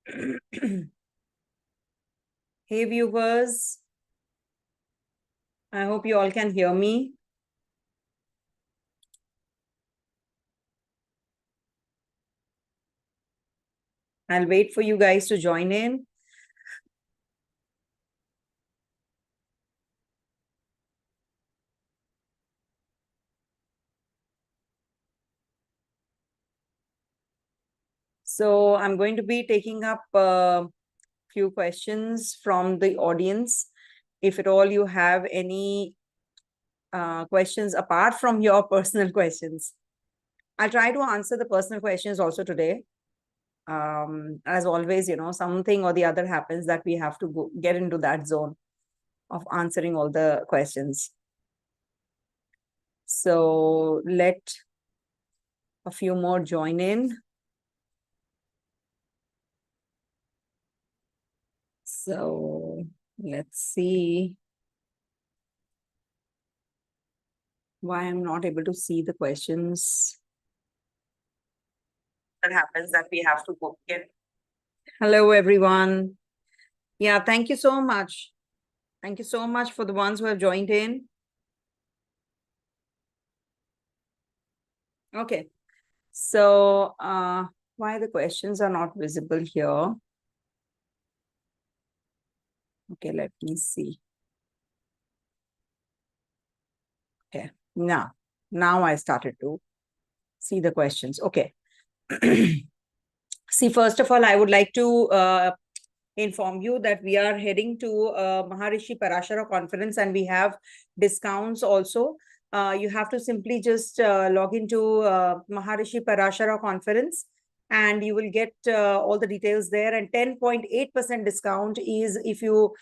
Hey viewers, I hope you all can hear me. I'll wait for you guys to join in. So I'm going to be taking up a few questions from the audience. If at all you have any questions apart from your personal questions, I'll try to answer the personal questions also today. As always, something or the other happens that we have to get into that zone of answering all the questions. So let a few more join in. So let's see why I'm not able to see the questions. That happens that we have to go again. Hello, everyone. Yeah, thank you so much. Thank you so much for the ones who have joined in. Okay. So why the questions are not visible here? Okay, let me see. Okay, now I started to see the questions. Okay. See, first of all, I would like to inform you that we are heading to Maharishi Parashara conference and we have discounts also. You have to simply just log into Maharishi Parashara conference and you will get all the details there. And 10.8% discount is if you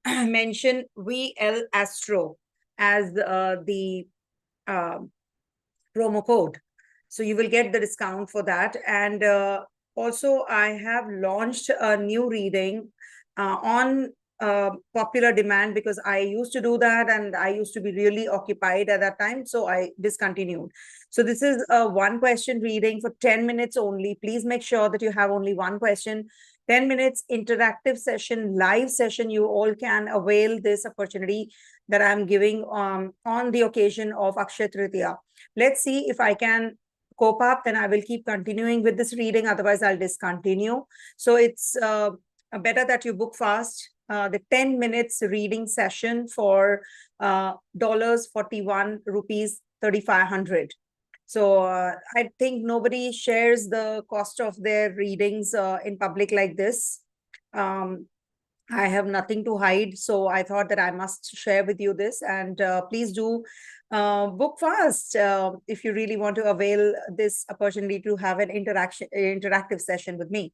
mention VL Astro as the promo code. So you will get the discount for that. And also, I have launched a new reading on popular demand because I used to do that and I used to be really occupied at that time. So I discontinued. So this is a one question reading for 10 minutes only. Please make sure that you have only one question. 10 minutes interactive session, live session. You all can avail this opportunity that I'm giving on the occasion of Akshaya Tritiya. Let's see if I can cope up, then I will keep continuing with this reading. Otherwise, I'll discontinue. So it's better that you book fast. The 10 minutes reading session for $41 rupees 3,500. So I think nobody shares the cost of their readings in public like this. I have nothing to hide, so I thought that I must share with you this. And please do book fast if you really want to avail this opportunity to have an interactive session with me.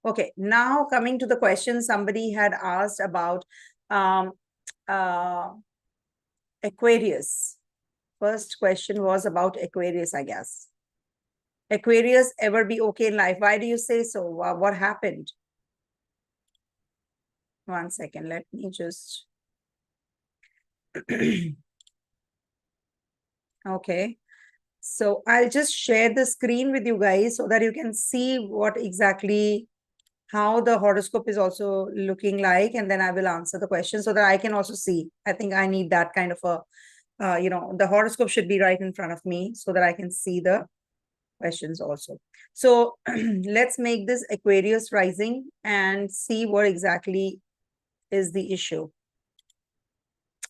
Okay, now coming to the question somebody had asked about Aquarius. First question was about Aquarius, I guess. Aquarius ever be okay in life? Why do you say so? What happened? One second, let me just. Okay. So I'll just share the screen with you guys so that you can see what exactly how the horoscope is also looking like, and then I will answer the question so that I can also see. I think I need that kind of a, the horoscope should be right in front of me so that I can see the questions also. So let's make this Aquarius rising and see what exactly is the issue.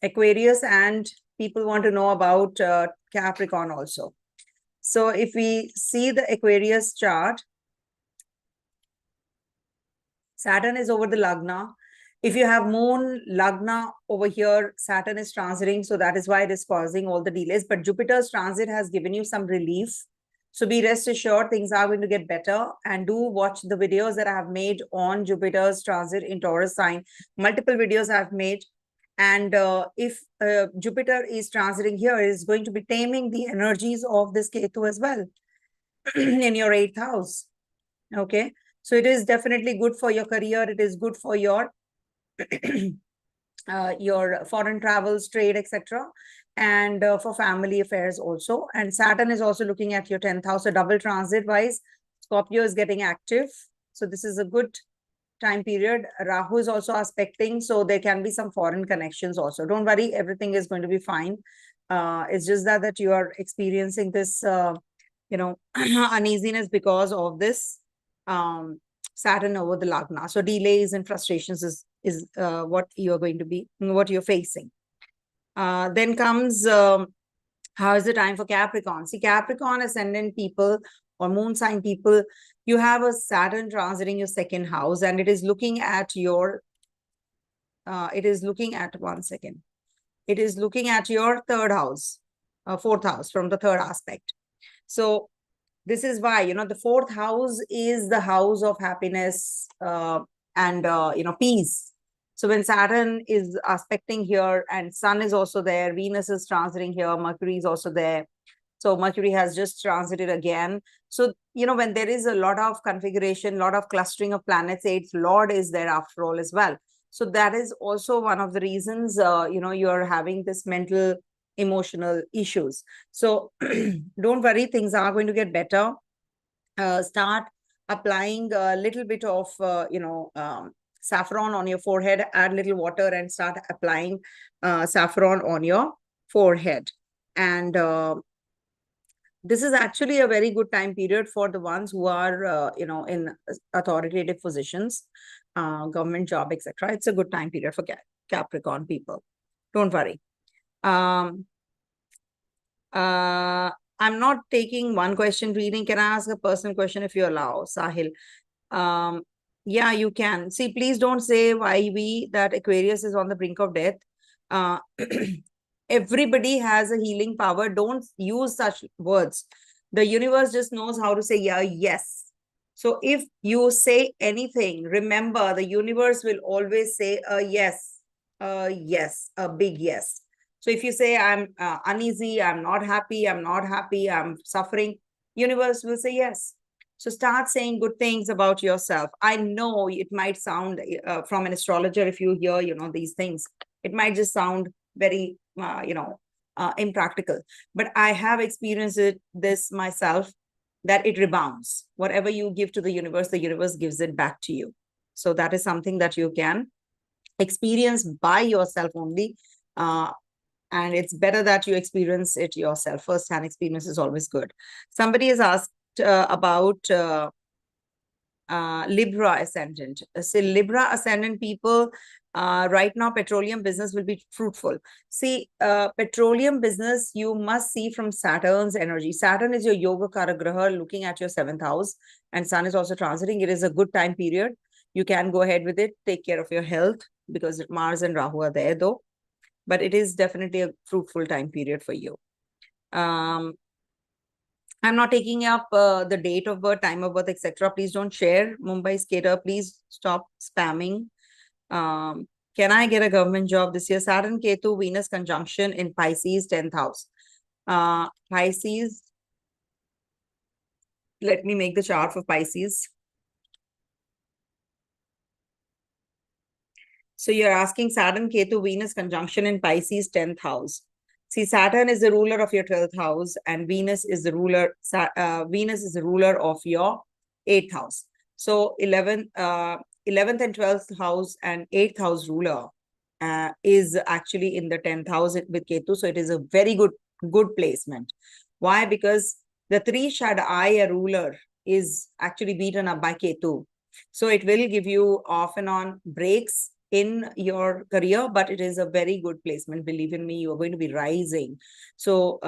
Aquarius, and people want to know about Capricorn also. So if we see the Aquarius chart, Saturn is over the Lagna. If you have Moon, Lagna over here, Saturn is transiting. So that is why it is causing all the delays. But Jupiter's transit has given you some relief. So be rest assured, things are going to get better. And do watch the videos that I have made on Jupiter's transit in Taurus sign. Multiple videos I've made. And if Jupiter is transiting here, it is going to be taming the energies of this Ketu as well in your 8th house. Okay. So it is definitely good for your career. It is good for your foreign travels, trade, etc. And for family affairs also. And Saturn is also looking at your 10th house. So double transit wise, Scorpio is getting active. So this is a good time period. Rahu is also aspecting, so there can be some foreign connections also. Don't worry, everything is going to be fine. It's just that you are experiencing this, uneasiness because of this Saturn over the Lagna. So delays and frustrations is what you're facing. Then comes how is the time for Capricorn? See, Capricorn ascendant people or moon sign people, you have a Saturn transiting your second house, and it is looking at your, one second. It is looking at your third house, fourth house from the third aspect. So this is why, the fourth house is the house of happiness and, peace. So when Saturn is aspecting here and Sun is also there, Venus is transiting here, Mercury is also there. So Mercury has just transited again. So, when there is a lot of configuration, a lot of clustering of planets, eighth Lord is there after all as well. So that is also one of the reasons, you're having this mental, emotional issues. So don't worry, things are going to get better. Start applying a little bit of, saffron on your forehead, add little water and start applying saffron on your forehead. And this is actually a very good time period for the ones who are, in authoritative positions, government job, etc. It's a good time period for Capricorn people. Don't worry. I'm not taking one question reading. Can I ask a personal question if you allow, Sahil? Yeah, you can. See, please don't say that Aquarius is on the brink of death. Everybody has a healing power. Don't use such words. The universe just knows how to say yeah, yes. So if you say anything, remember the universe will always say a yes, a big yes. So if you say I'm uneasy, I'm not happy, I'm suffering, universe will say yes. So start saying good things about yourself. I know it might sound from an astrologer, if you hear, these things, it might just sound very, impractical. But I have experienced this myself, that it rebounds. Whatever you give to the universe gives it back to you. So that is something that you can experience by yourself only. And it's better that you experience it yourself. First-hand experience is always good. Somebody has asked about Libra ascendant. So Libra ascendant people, right now, petroleum business will be fruitful. See, petroleum business, you must see from Saturn's energy. Saturn is your yoga karagraha looking at your seventh house, and Sun is also transiting. It is a good time period. You can go ahead with it. Take care of your health because Mars and Rahu are there though. But it is definitely a fruitful time period for you. I'm not taking up the date of birth, time of birth, etc. Please don't share. Mumbai skater, please stop spamming. Can I get a government job this year? Saturn, Ketu, Venus conjunction in Pisces, 10th house. Pisces, let me make the chart for Pisces. So you're asking Saturn, Ketu, Venus conjunction in Pisces, 10th house. See, Saturn is the ruler of your 12th house, and Venus is the ruler. Venus is the ruler of your 8th house. So 11th and 12th house and 8th house ruler is actually in the 10th house with Ketu. So it is a very good placement. Why? Because the three Shaddai ruler is actually beaten up by Ketu. So it will give you off and on breaks in your career, but it is a very good placement. Believe in me, you are going to be rising. So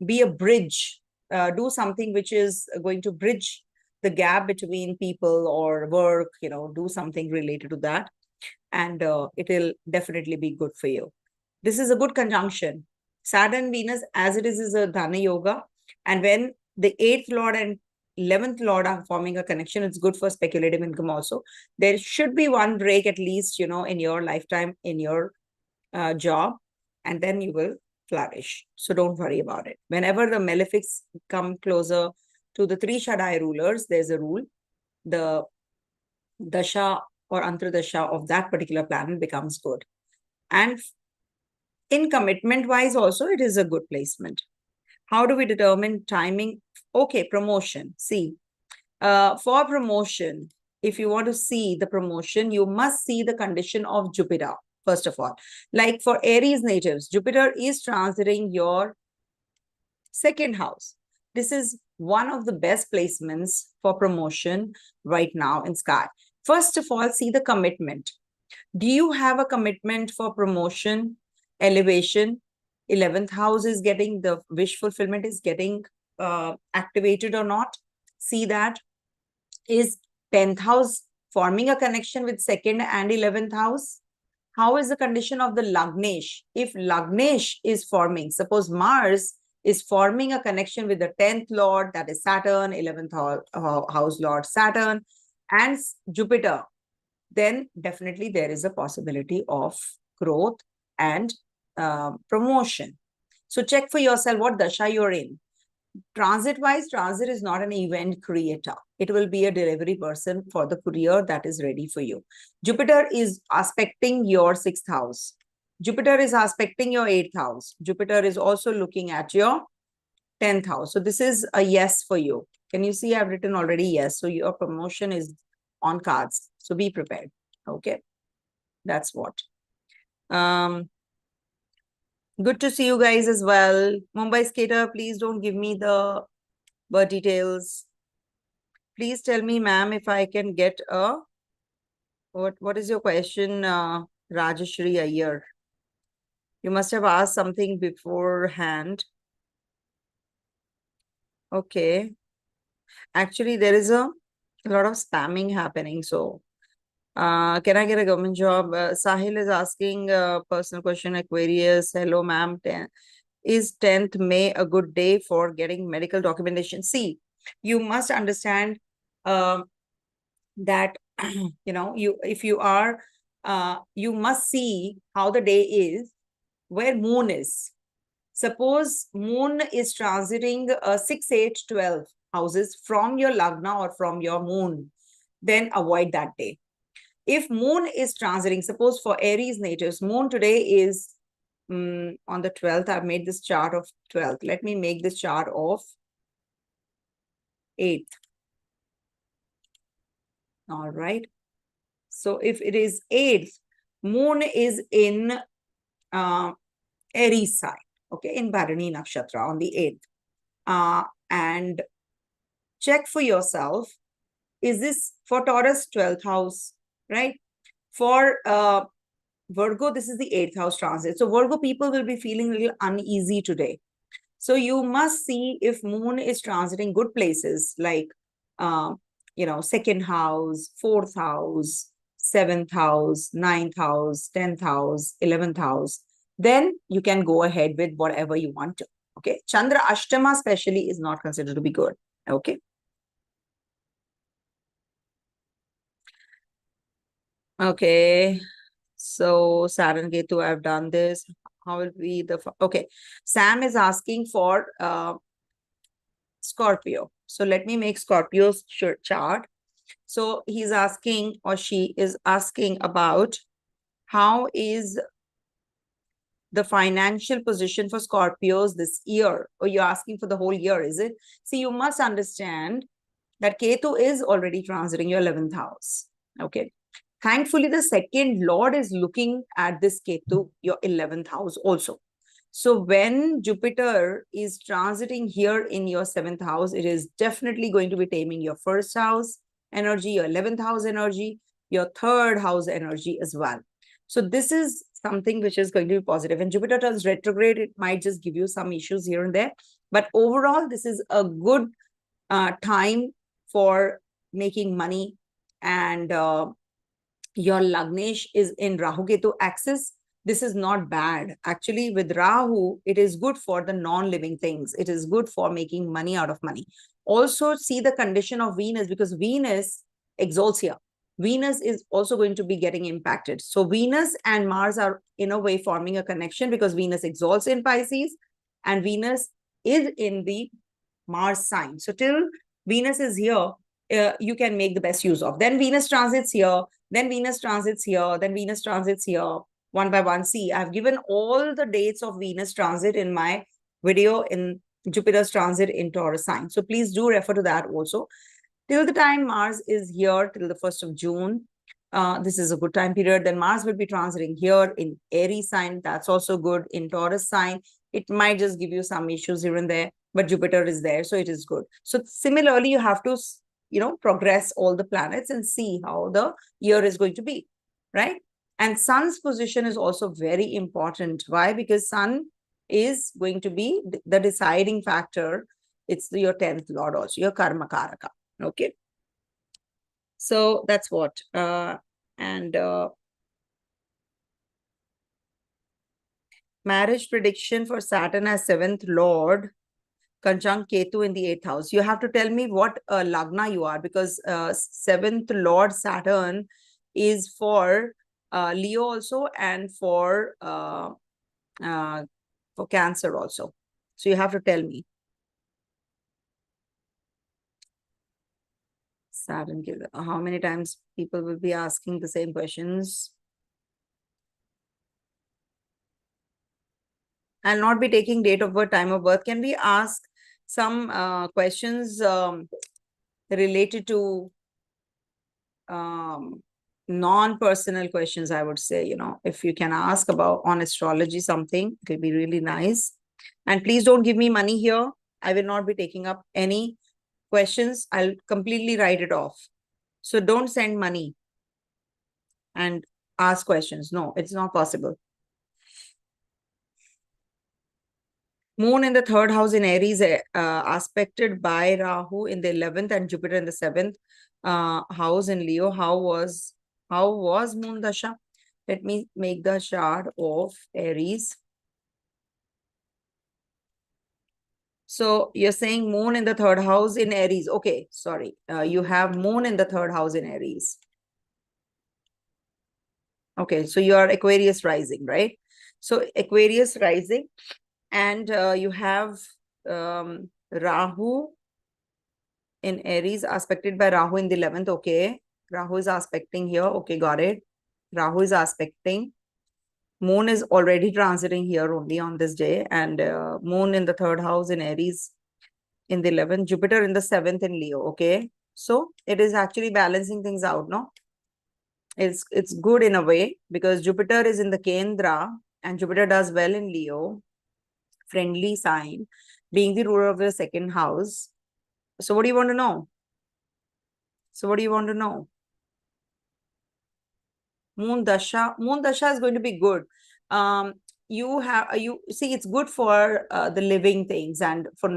be a bridge. Do something which is going to bridge the gap between people or work, do something related to that. And it will definitely be good for you. This is a good conjunction. Saturn, Venus, as it is a Dhana Yoga. And when the 8th Lord and 11th Lord are forming a connection, it's good for speculative income also. There should be one break at least, in your lifetime, in your job, and then you will flourish. So don't worry about it. Whenever the malefics come closer to the three Shaddai rulers, there's a rule. The dasha or antradasha of that particular planet becomes good. And in commitment-wise also, it is a good placement. How do we determine timing? Okay, promotion. See, for promotion, if you want to see the promotion, you must see the condition of Jupiter, first of all. Like for Aries natives, Jupiter is transiting your second house. This is one of the best placements for promotion right now in sky. First of all, see the commitment. Do you have a commitment for promotion, elevation? 11th house is getting, the wish fulfillment is getting activated or not? See that. Is 10th house forming a connection with 2nd and 11th house? How is the condition of the Lagnesh? If Lagnesh is forming, suppose Mars is forming a connection with the 10th lord, that is Saturn, 11th house lord Saturn, and Jupiter, then definitely there is a possibility of growth and promotion. So check for yourself what dasha you're in. Transit-wise, transit is not an event creator. It will be a delivery person for the career that is ready for you. Jupiter is aspecting your 6th house. Jupiter is aspecting your 8th house. Jupiter is also looking at your 10th house. So this is a yes for you. Can you see I've written already yes? So your promotion is on cards. So be prepared. Okay. That's what. Good to see you guys as well. Mumbai Skater, please don't give me the birth details. Please tell me, ma'am, if I can get a, what is your question, Rajashri Iyer? You must have asked something beforehand. Okay. Actually, there is a lot of spamming happening. So, can I get a government job? Sahil is asking a personal question, Aquarius. Hello, ma'am. Is 10th May a good day for getting medical documentation? See, you must understand that, you know, if you are, you must see how the day is, where moon is. Suppose moon is transiting 6, 8, 12 houses from your lagna or from your moon, then avoid that day. If moon is transiting, suppose for Aries natives, moon today is on the 12th. I've made this chart of 12th. Let me make this chart of 8th. All right. So if it is 8th, moon is in Aries side, okay, in Bharani Nakshatra on the 8th. And check for yourself, is this for Taurus 12th house, right? For Virgo, this is the 8th house transit. So Virgo people will be feeling a little uneasy today. So you must see if moon is transiting good places like, you know, 2nd house, 4th house, 7th house, 9th house, 10th house, 11th house. Then you can go ahead with whatever you want to. Okay. Chandra Ashtama especially is not considered to be good. Okay. Okay. So Saran Ketu, I've done this. How will be the, okay. Sam is asking for Scorpio. So let me make Scorpio's chart. So he's asking, or she is asking about how is the financial position for Scorpios this year? Or you're asking for the whole year, is it? See, you must understand that Ketu is already transiting your 11th house. Okay. Thankfully, the second lord is looking at this Ketu, your 11th house also. So when Jupiter is transiting here in your 7th house, it is definitely going to be taming your 1st house energy, your 11th house energy, your 3rd house energy as well. So this is something which is going to be positive. When Jupiter turns retrograde, it might just give you some issues here and there. But overall, this is a good time for making money. And your Lagnesh is in Rahu Ketu axis. This is not bad. Actually, with Rahu, it is good for the non-living things. It is good for making money out of money. Also, see the condition of Venus, because Venus exalts here. Venus is also going to be getting impacted. So Venus and Mars are in a way forming a connection because Venus exalts in Pisces and Venus is in the Mars sign. So till Venus is here, you can make the best use of. Then Venus transits here, then Venus transits here, then Venus transits here, one by one. See, I've given all the dates of Venus transit in my video in Jupiter's transit in Taurus sign. So please do refer to that also. Till the time Mars is here, till the 1st of June, this is a good time period. Then Mars will be transiting here in Aries sign. That's also good. In Taurus sign, it might just give you some issues here and there, but Jupiter is there, so it is good. So similarly, you have to, progress all the planets and see how the year is going to be, right? And Sun's position is also very important. Why? Because Sun is going to be the deciding factor. It's your 10th lord also, your karma karaka. Okay. So that's what. And marriage prediction for Saturn as 7th lord, conjunct Ketu in the 8th house. You have to tell me what lagna you are, because 7th lord Saturn is for Leo also, and for Cancer also. So you have to tell me. Saturn, how many times people will be asking the same questions? I'll not be taking date of birth, time of birth. Can we ask some questions related to non-personal questions, I would say, if you can ask about on astrology something, it will be really nice. And please don't give me money here. I will not be taking up any questions. I'll completely write it off. So don't send money and ask questions. No, it's not possible. Moon in the 3rd house in Aries, aspected by Rahu in the 11th and Jupiter in the 7th house in Leo. How was Moon Dasha? Let me make the chart of Aries. So you're saying Moon in the 3rd house in Aries. Okay, sorry. You have Moon in the 3rd house in Aries. Okay, so you are Aquarius rising, right? So Aquarius rising, and you have Rahu in Aries, aspected by Rahu in the 11th. Okay, Rahu is aspecting here. Okay, got it. Rahu is aspecting. Moon is already transiting here only on this day, and Moon in the 3rd house in Aries in the 11th, Jupiter in the 7th in Leo. Okay, so it is actually balancing things out, no? It's good in a way, because Jupiter is in the Kendra, and Jupiter does well in Leo, friendly sign, being the ruler of the 2nd house. So what do you want to know? Moon Dasha is going to be good. You see, it's good for the living things, and for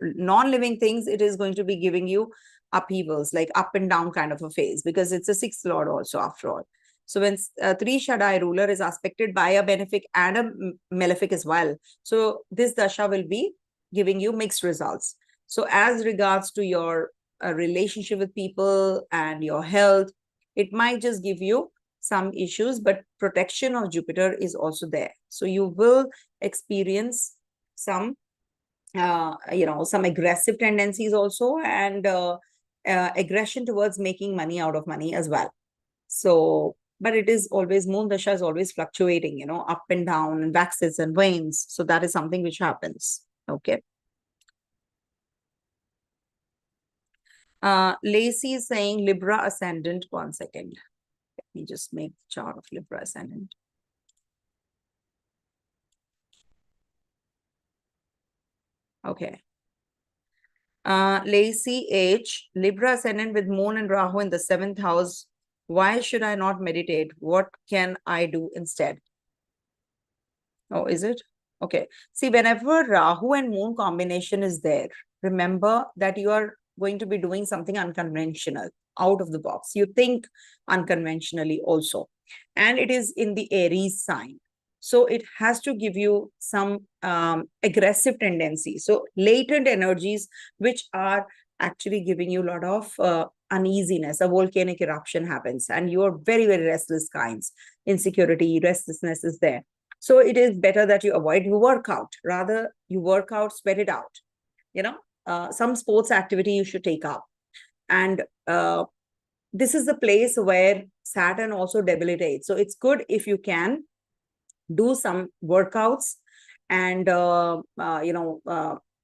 non-living things, it is going to be giving you upheavals, like up and down kind of a phase, because it's a 6th lord also after all. So when Tri Shaddai ruler is aspected by a benefic and a malefic as well, so this Dasha will be giving you mixed results. So as regards to your relationship with people and your health, it might just give you some issues, but protection of Jupiter is also there. So you will experience some, some aggressive tendencies also, and aggression towards making money out of money as well. So, but it is always, Moon Dasha is always fluctuating, up and down, and waxes and wanes. So that is something which happens. Okay. Lacey is saying Libra ascendant. 1 second. Let me just make the chart of Libra ascendant. Okay. Lacey H, Libra ascendant with Moon and Rahu in the 7th house. Why should I not meditate? What can I do instead? Oh, is it? Okay. See, whenever Rahu and Moon combination is there, remember that you are going to be doing something unconventional, out of the box. You think unconventionally also. And it is in the Aries sign. So it has to give you some aggressive tendency. So latent energies, which are actually giving you a lot of uneasiness. A volcanic eruption happens, and you are very, very restless kinds. Insecurity, restlessness is there. So it is better that you avoid, you work out. Rather, you work out, sweat it out. Some sports activity you should take up. And this is the place where Saturn also debilitates. So it's good if you can do some workouts and,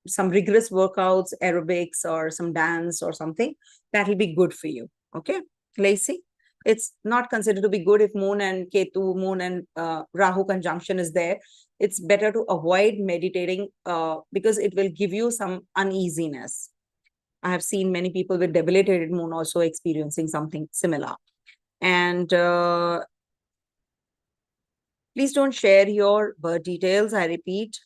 some rigorous workouts, aerobics, or some dance or something, that will be good for you. Okay, Lacey? It's not considered to be good if Moon and Ketu, Moon and Rahu conjunction is there. It's better to avoid meditating because it will give you some uneasiness. I have seen many people with debilitated Moon also experiencing something similar. And please don't share your birth details. I repeat.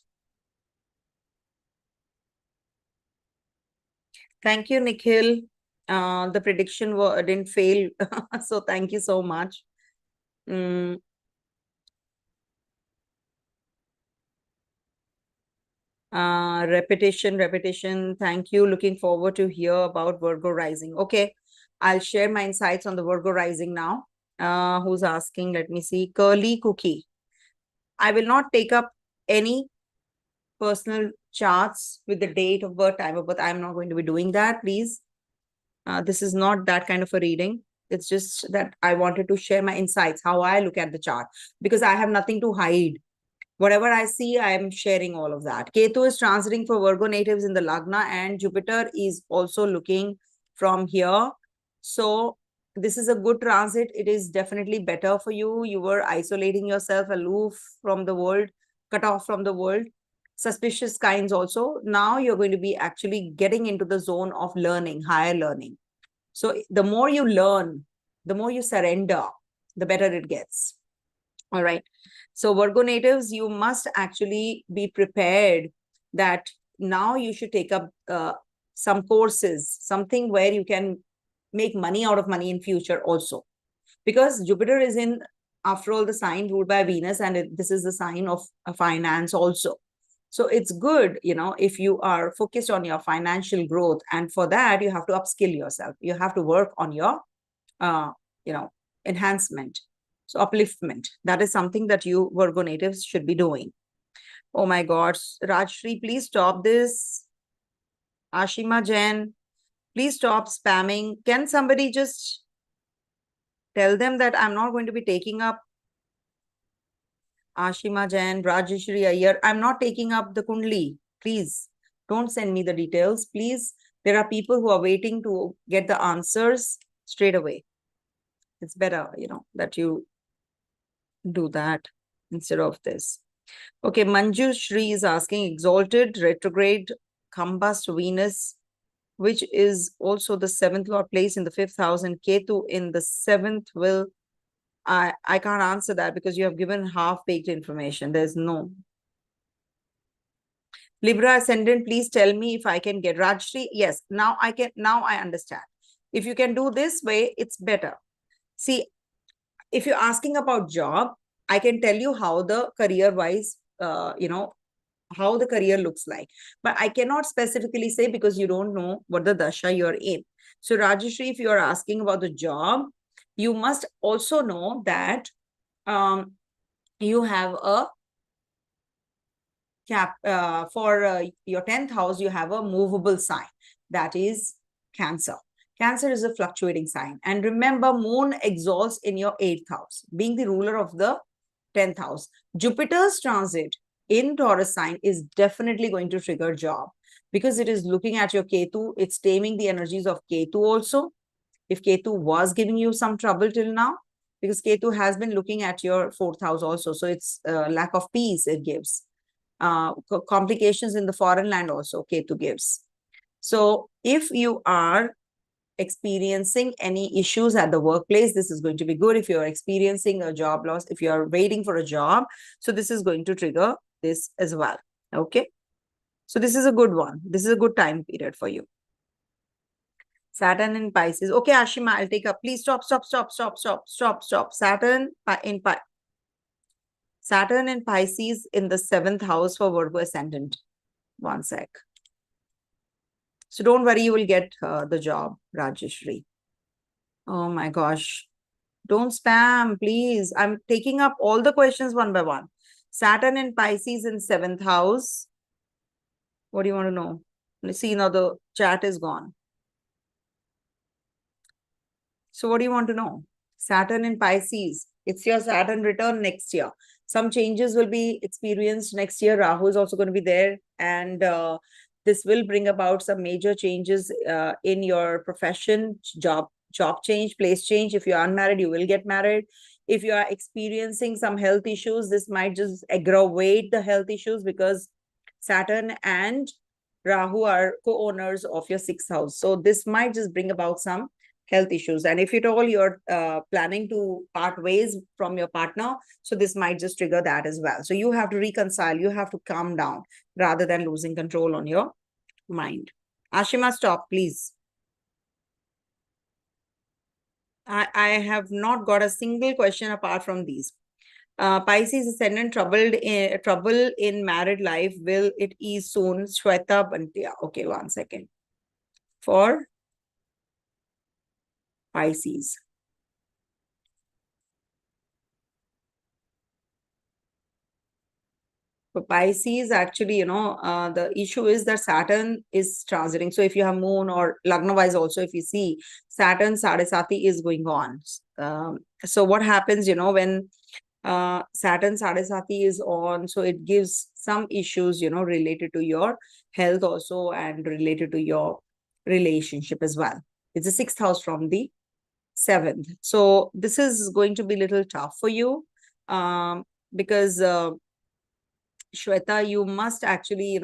Thank you, Nikhil. The prediction didn't fail. So thank you so much. Repetition. Thank you. Looking forward to hear about Virgo rising. Okay, I'll share my insights on the Virgo rising now. Who's asking? Let me see. Curly Cookie. I will not take up any personal charts with the date of birth, time of birth. I'm not going to be doing that, please. This is not that kind of a reading. It's just that I wanted to share my insights, how I look at the chart, because I have nothing to hide. Whatever I see, I am sharing all of that. Ketu is transiting for Virgo natives in the Lagna, and Jupiter is also looking from here. So this is a good transit. It is definitely better for you. You were isolating yourself, aloof from the world, cut off from the world, suspicious kinds also. Now you're going to be actually getting into the zone of learning, higher learning. So the more you learn, the more you surrender, the better it gets. All right. So Virgo natives, you must actually be prepared that now you should take up some courses, something where you can make money out of money in future also. Because Jupiter is in, after all, the sign ruled by Venus, and this is the sign of finance also. So it's good, if you are focused on your financial growth, and for that, you have to upskill yourself. You have to work on your, enhancement. So upliftment, that is something that you Virgo natives should be doing. Oh my God, Rajshri, please stop this. Ashima Jain, please stop spamming. Can somebody just tell them that I'm not going to be taking up Ashima Jain, Rajeshri Iyer. I'm not taking up the Kundli. Please don't send me the details. Please, there are people who are waiting to get the answers straight away. It's better, that you do that instead of this. Okay, Manju Shri is asking, exalted retrograde combust Venus, which is also the 7th Lord place in the 5th house, and Ketu in the 7th will. I can't answer that because you have given half-baked information. There's no. Libra ascendant, please tell me if I can get Rajshri. Yes, now I can. Now I understand. If you can do this way, it's better. See, if you're asking about job, I can tell you how the career-wise, how the career looks like. But I cannot specifically say because you don't know what the dasha you're in. So Rajeshri, if you're asking about the job, you must also know that you have a cap for your 10th house, you have a movable sign, that is Cancer. Cancer is a fluctuating sign. And remember, Moon exalts in your 8th house, being the ruler of the 10th house. Jupiter's transit in Taurus sign is definitely going to trigger job because it is looking at your Ketu. It's taming the energies of Ketu also. If Ketu was giving you some trouble till now, because Ketu has been looking at your 4th house also. So it's lack of peace it gives. Complications in the foreign land also Ketu gives. So if you are experiencing any issues at the workplace, this is going to be good. If you're experiencing a job loss, if you're waiting for a job, so this is going to trigger this as well. Okay. So this is a good one. This is a good time period for you. Saturn in Pisces. Okay, Ashima, I'll take up. Please stop. Saturn in Pisces in the 7th house for Virgo ascendant. One sec. So don't worry, you will get the job, Rajeshri. Oh my gosh. Don't spam, please. I'm taking up all the questions one by one. Saturn in Pisces in 7th house. What do you want to know? Let's see, now the chat is gone. So what do you want to know? Saturn in Pisces. It's your Saturn return next year. Some changes will be experienced next year. Rahu is also going to be there. And This will bring about some major changes in your profession, job change, place change. If you're unmarried, you will get married. If you are experiencing some health issues, this might just aggravate the health issues, because Saturn and Rahu are co-owners of your sixth house. So this might just bring about some health issues. And if at all you're planning to part ways from your partner, so this might just trigger that as well. So you have to reconcile, you have to calm down rather than losing control on your mind. Ashima, stop, please. I have not got a single question apart from these. Pisces ascendant trouble in married life. Will it ease soon? Shweta Bantia. Okay, 1 second. For Pisces. For Pisces, actually, the issue is that Saturn is transiting. So if you have moon or Lagna wise also, if you see Saturn Sadesati is going on. So what happens, when Saturn Sadesati is on, so it gives some issues, related to your health also and related to your relationship as well. It's the sixth house from the seventh. So this is going to be a little tough for you, because Shweta, you must actually,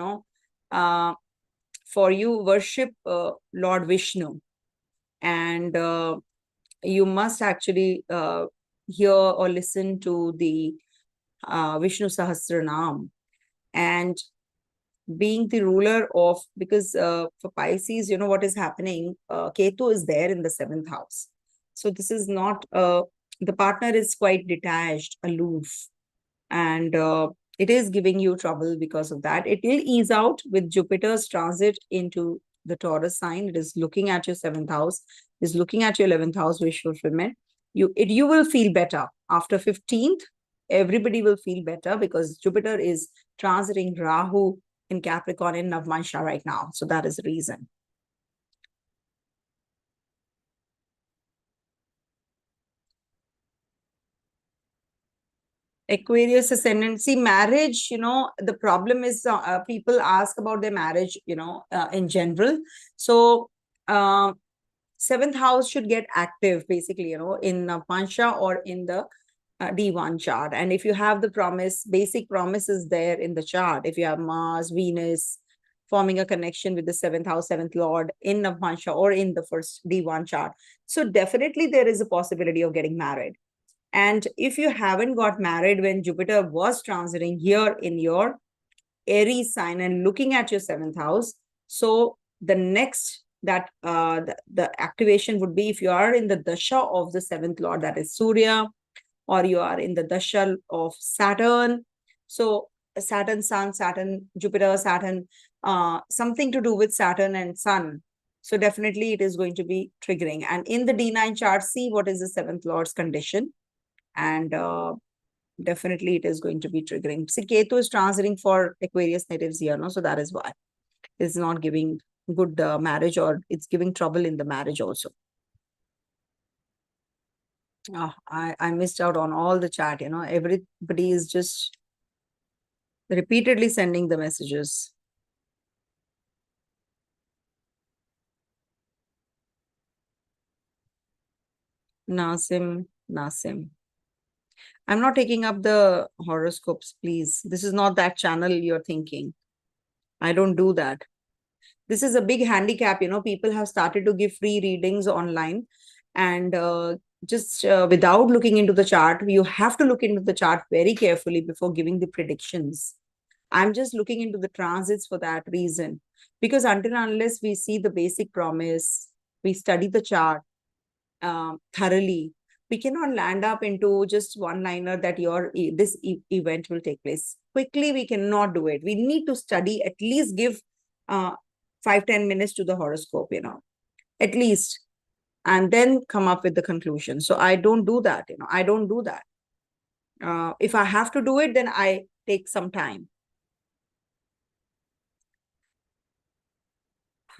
for you worship Lord Vishnu, and you must actually hear or listen to the Vishnu Sahasranam, and being the ruler of, because for Pisces, what is happening, Ketu is there in the seventh house. So this is not, the partner is quite detached, aloof, and it is giving you trouble because of that. It will ease out with Jupiter's transit into the Taurus sign. It is looking at your seventh house, is looking at your 11th house, wish fulfillment. You will feel better after 15th. Everybody will feel better because Jupiter is transiting Rahu in Capricorn in Navmansha right now. So that is the reason. Aquarius ascendancy, marriage, the problem is people ask about their marriage, in general. So seventh house should get active, basically, in Pansha or in the D1 chart. And if you have the basic promises there in the chart, if you have Mars, Venus forming a connection with the seventh house, seventh lord in Navmansha or in the first D1 chart, so definitely there is a possibility of getting married. And if you haven't got married when Jupiter was transiting here in your Aries sign and looking at your seventh house, so the next that the activation would be if you are in the dasha of the seventh lord, that is Surya, or you are in the dasha of Saturn. So Saturn, Sun, Saturn, Jupiter, Saturn, something to do with Saturn and Sun. So definitely it is going to be triggering. And in the D9 chart, see what is the seventh lord's condition. And definitely it is going to be triggering. See, Ketu is transiting for Aquarius natives here, no? So that is why it's not giving good marriage, or it's giving trouble in the marriage also. I missed out on all the chat, everybody is just repeatedly sending the messages. Nasim. I'm not taking up the horoscopes, please. This is not that channel you're thinking. I don't do that. This is a big handicap, people have started to give free readings online, and just without looking into the chart. You have to look into the chart very carefully before giving the predictions. I'm just looking into the transits for that reason, because until unless we see the basic promise, we study the chart thoroughly, we cannot land up into just one liner that this event will take place quickly. We cannot do it. We need to study, at least give 5-10 minutes to the horoscope, at least, and then come up with the conclusion. So I don't do that. I don't do that. If I have to do it, then I take some time.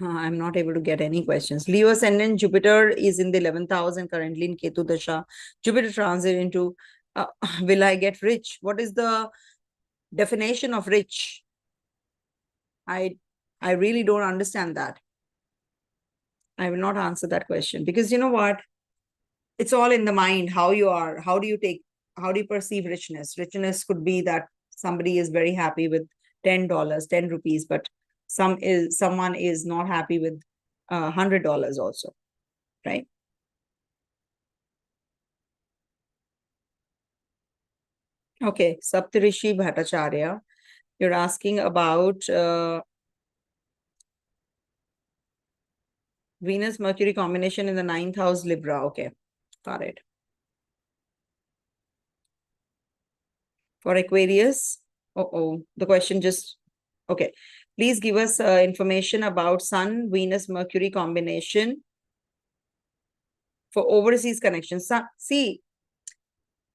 I'm not able to get any questions. Leo ascendant, Jupiter is in the 11th house and currently in Ketu Dasha. Jupiter transit into, will I get rich? What is the definition of rich? I I really don't understand that. I will not answer that question because you know what? It's all in the mind, how you are, how do you perceive richness? Richness could be that somebody is very happy with $10, 10 rupees, but someone is not happy with $100 also, right? Okay, Saptarishi Bhattacharya, you're asking about Venus Mercury combination in the 9th house Libra. Okay, got it. For Aquarius, the question just, okay. Please give us information about Sun, Venus, Mercury combination for overseas connections. See,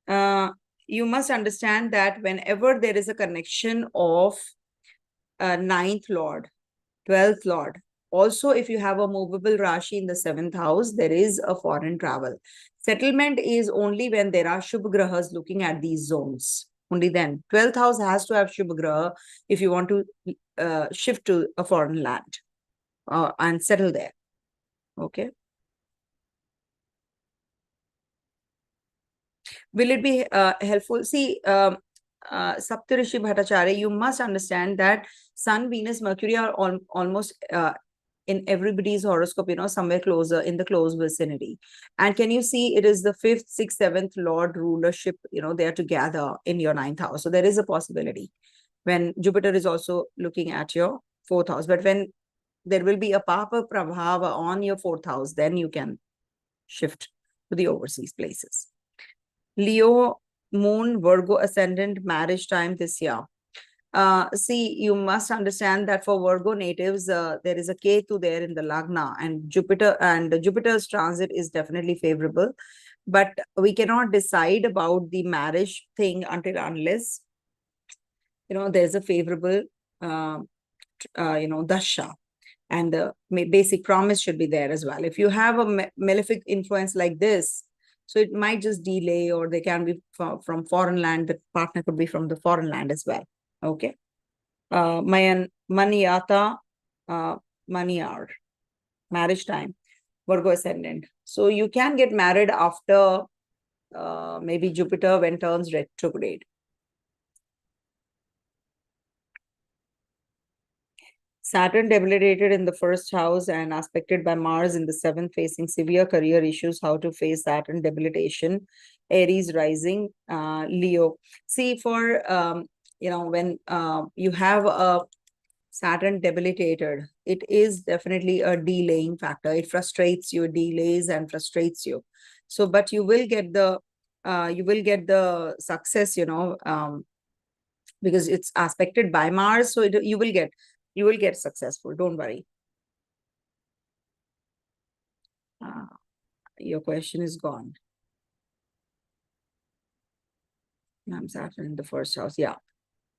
you must understand that whenever there is a connection of 9th Lord, 12th Lord, also if you have a movable Rashi in the 7th house, there is a foreign travel. Settlement is only when there are Shubh Grahas looking at these zones. Only then. 12th house has to have Shubh Graha if you want to shift to a foreign land and settle there. Okay. Will it be helpful? See, Saptarishi Bhattacharya, you must understand that Sun, Venus, Mercury are almost in everybody's horoscope, somewhere closer in the close vicinity. And can you see it is the 5th, 6th, 7th Lord rulership, they are together in your 9th house. So there is a possibility when Jupiter is also looking at your 4th house. But when there will be a Papa Prabhava on your 4th house, then you can shift to the overseas places. Leo, Moon, Virgo ascendant, marriage time this year. See, you must understand that for Virgo natives, there is a Ketu there in the Lagna, and Jupiter's transit is definitely favorable. But we cannot decide about the marriage thing unless, there's a favorable, dasha. And the basic promise should be there as well. If you have a malefic influence like this, so it might just delay, or they can be from foreign land. The partner could be from the foreign land as well. Okay. Maniyata, Maniyar, marriage time, Virgo ascendant. So you can get married after maybe Jupiter when turns retrograde. Saturn debilitated in the 1st house and aspected by Mars in the 7th, facing severe career issues. How to face Saturn debilitation? Aries rising, Leo. See, for when you have a Saturn debilitated, it is definitely a delaying factor. It frustrates you, delays and frustrates you. So, but you will get the success, because it's aspected by Mars. So you will get successful. Don't worry. Your question is gone. I'm Saturn in the 1st house. Yeah.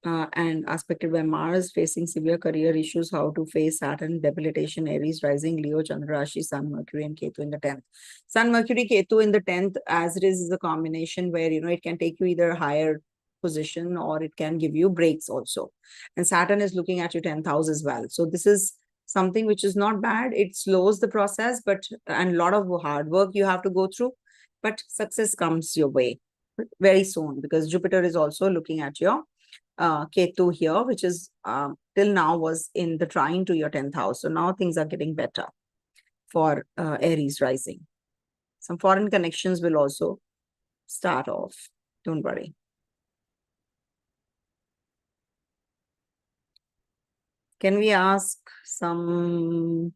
And aspected by Mars, facing severe career issues. How to face Saturn debilitation, Aries rising, Leo, Chandra Rashi, Sun, Mercury, and Ketu in the 10th. Sun, Mercury, Ketu in the 10th, as it is a combination where, it can take you either higher position or it can give you breaks also. And Saturn is looking at your 10th house as well. So this is something which is not bad. It slows the process, and a lot of hard work you have to go through, but success comes your way very soon because Jupiter is also looking at your Ketu here, which is till now was in the trine to your 10th house. So now things are getting better for Aries rising. Some foreign connections will also start off. Don't worry. Can we ask some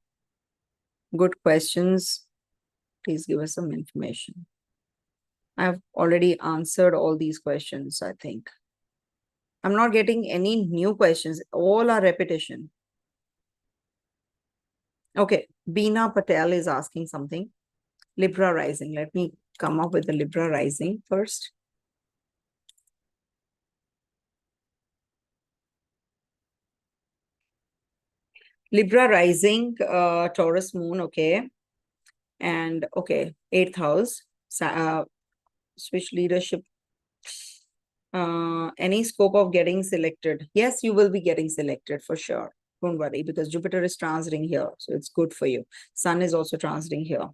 good questions? Please give us some information. I've already answered all these questions, I think. I'm not getting any new questions. All are repetition. Okay, Beena Patel is asking something. Libra rising. Let me come up with the Libra rising first. Libra rising, Taurus moon, okay. And okay, 8th house, switch leadership. Any scope of getting selected? Yes, you will be getting selected for sure. Don't worry, because Jupiter is transiting here. So it's good for you. Sun is also transiting here.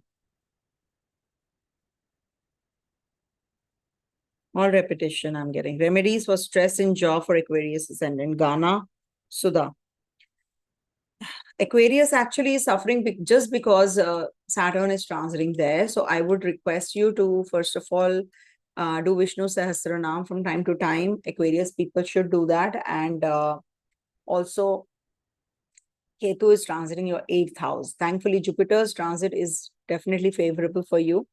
All repetition I'm getting. Remedies for stress in jaw for Aquarius ascendant. Ghana, Sudha. Aquarius actually is suffering just because Saturn is transiting there. So I would request you to, first of all, do Vishnu Sahasranam from time to time. Aquarius people should do that. And also, Ketu is transiting your 8th house. Thankfully, Jupiter's transit is definitely favorable for you.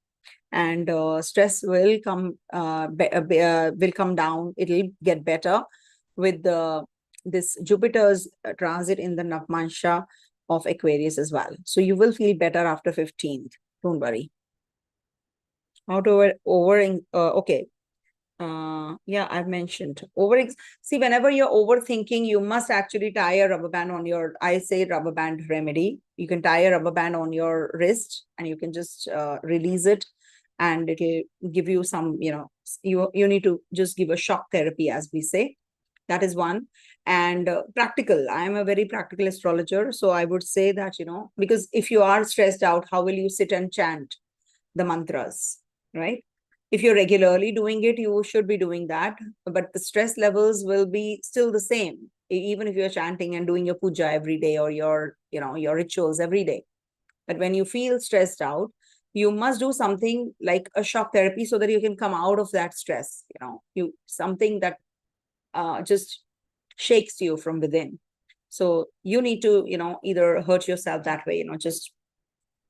And stress will come down. It'll get better with this Jupiter's transit in the Navmansha of Aquarius as well. So you will feel better after 15th. Don't worry. How to okay. Yeah, I've mentioned see, whenever you're overthinking, you must actually tie a rubber band on your, I say rubber band remedy. You can tie a rubber band on your wrist and you can just release it, and it'll give you some, you need to just give a shock therapy, as we say. That is one. And practical. I am a very practical astrologer. So I would say that, because if you are stressed out, how will you sit and chant the mantras, right? If you're regularly doing it, you should be doing that. But the stress levels will be still the same, even if you're chanting and doing your puja every day or your rituals every day. But when you feel stressed out, you must do something like a shock therapy so that you can come out of that stress, something that just shakes you from within. So you need to, either hurt yourself that way, just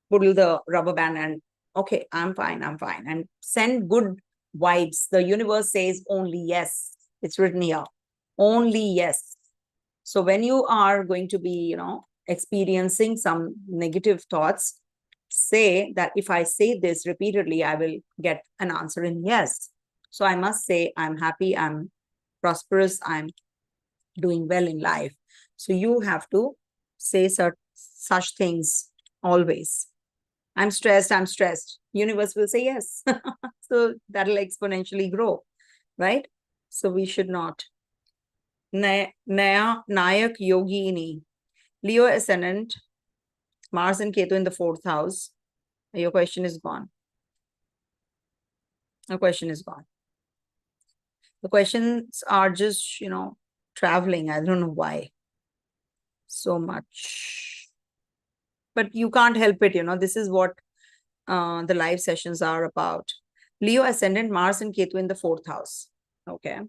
pull the rubber band and, okay, I'm fine, and send good vibes. The universe says only yes. It's written here, only yes. So when you are going to be, experiencing some negative thoughts, say that if I say this repeatedly, I will get an answer in yes. So I must say, I'm happy, I'm prosperous, I'm doing well in life. So you have to say such things always. I'm stressed. Universe will say yes. So that'll exponentially grow, right? So we should not. Nayak Yogini, Leo ascendant, Mars and Ketu in the 4th house. Your question is gone. Your question is gone. The questions are just, traveling. I don't know why so much. But you can't help it. This is what the live sessions are about. Leo ascendant, Mars and Ketu in the 4th house. Okay.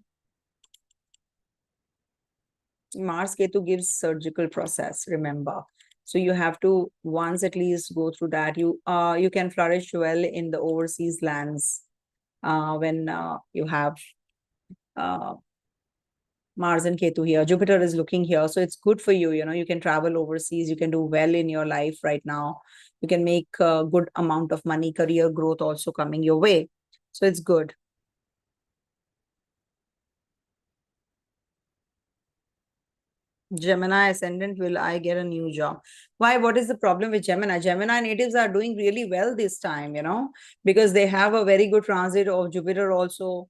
Mars Ketu gives surgical process, remember. So you have to once at least go through that. You can flourish well in the overseas lands when you have Mars and Ketu here. Jupiter is looking here. So it's good for you. You can travel overseas. You can do well in your life right now. You can make a good amount of money, career growth also coming your way. So it's good. Gemini ascendant, will I get a new job? Why? What is the problem with Gemini? Gemini natives are doing really well this time, because they have a very good transit of Jupiter also.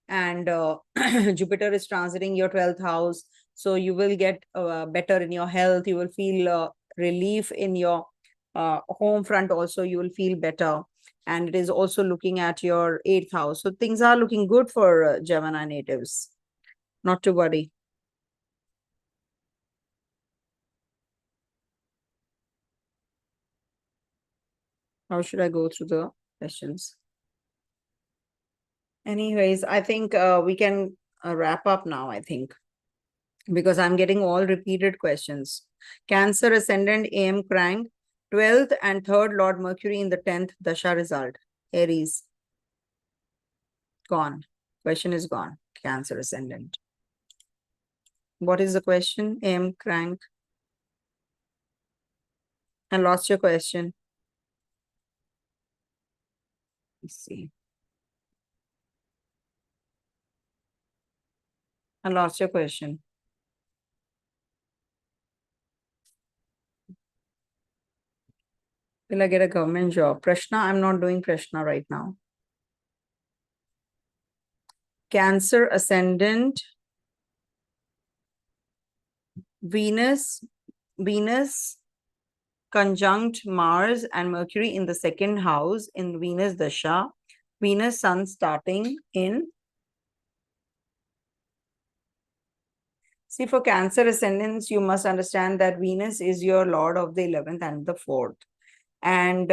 And Jupiter is transiting your 12th house. So you will get better in your health. You will feel relief in your home front also. You will feel better. And it is also looking at your 8th house. So things are looking good for Gemini natives. Not to worry. How should I go through the questions? Anyways, I think we can wrap up now, I think, because I'm getting all repeated questions. Cancer ascendant AM crank, 12th and 3rd Lord Mercury in the 10th Dasha result. Aries. Gone. Question is gone. Cancer ascendant. What is the question? AM crank. I lost your question. Let's see. I lost your question. Will I get a government job? Prashna, I'm not doing Prashna right now. Cancer ascendant, Venus, Venus conjunct Mars and Mercury in the second house in Venus Dasha. Venus Sun starting in. See, for Cancer ascendants, you must understand that Venus is your lord of the 11th and the 4th. And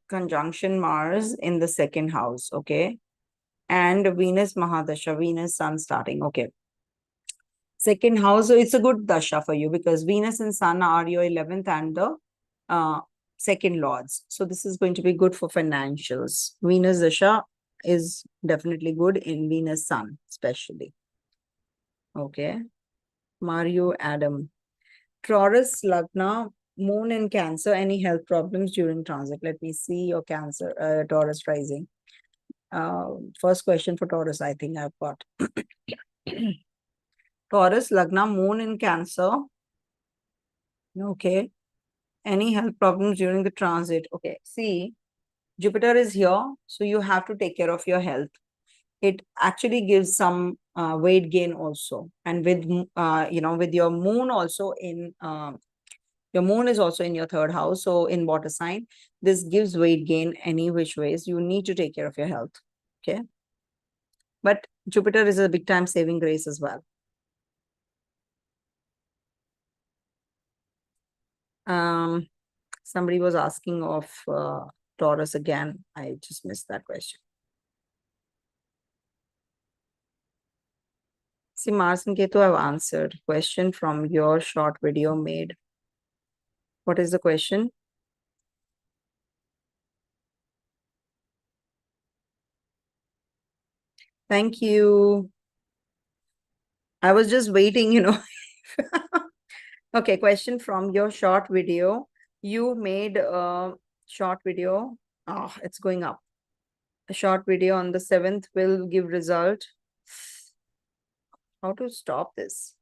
conjunction Mars in the second house, okay? And Venus Mahadasha, Venus Sun starting, okay. Second house, so it's a good dasha for you because Venus and Sun are your 11th and the second lords. So this is going to be good for financials. Venus dasha is definitely good in Venus Sun, especially. Okay. Mario Adam. Taurus Lagna, Moon in Cancer, any health problems during transit? Let me see your Cancer, Taurus rising. First question for Taurus, I think I've got. Taurus Lagna, Moon in Cancer. Okay. Any health problems during the transit? Okay. See, Jupiter is here, so you have to take care of your health. It actually gives some weight gain also, and with with your moon also in your moon is also in your third house, so in water sign, this gives weight gain any which ways. You need to take care of your health. Okay, but Jupiter is a big time saving grace as well. Somebody was asking of Taurus again. I just missed that question. See, Mars and Ketu have answered. Question from your short video made. What is the question? Thank you. I was just waiting, Okay, question from your short video. You made a short video. Oh, it's going up. A short video on the 7th will give result. How to stop this?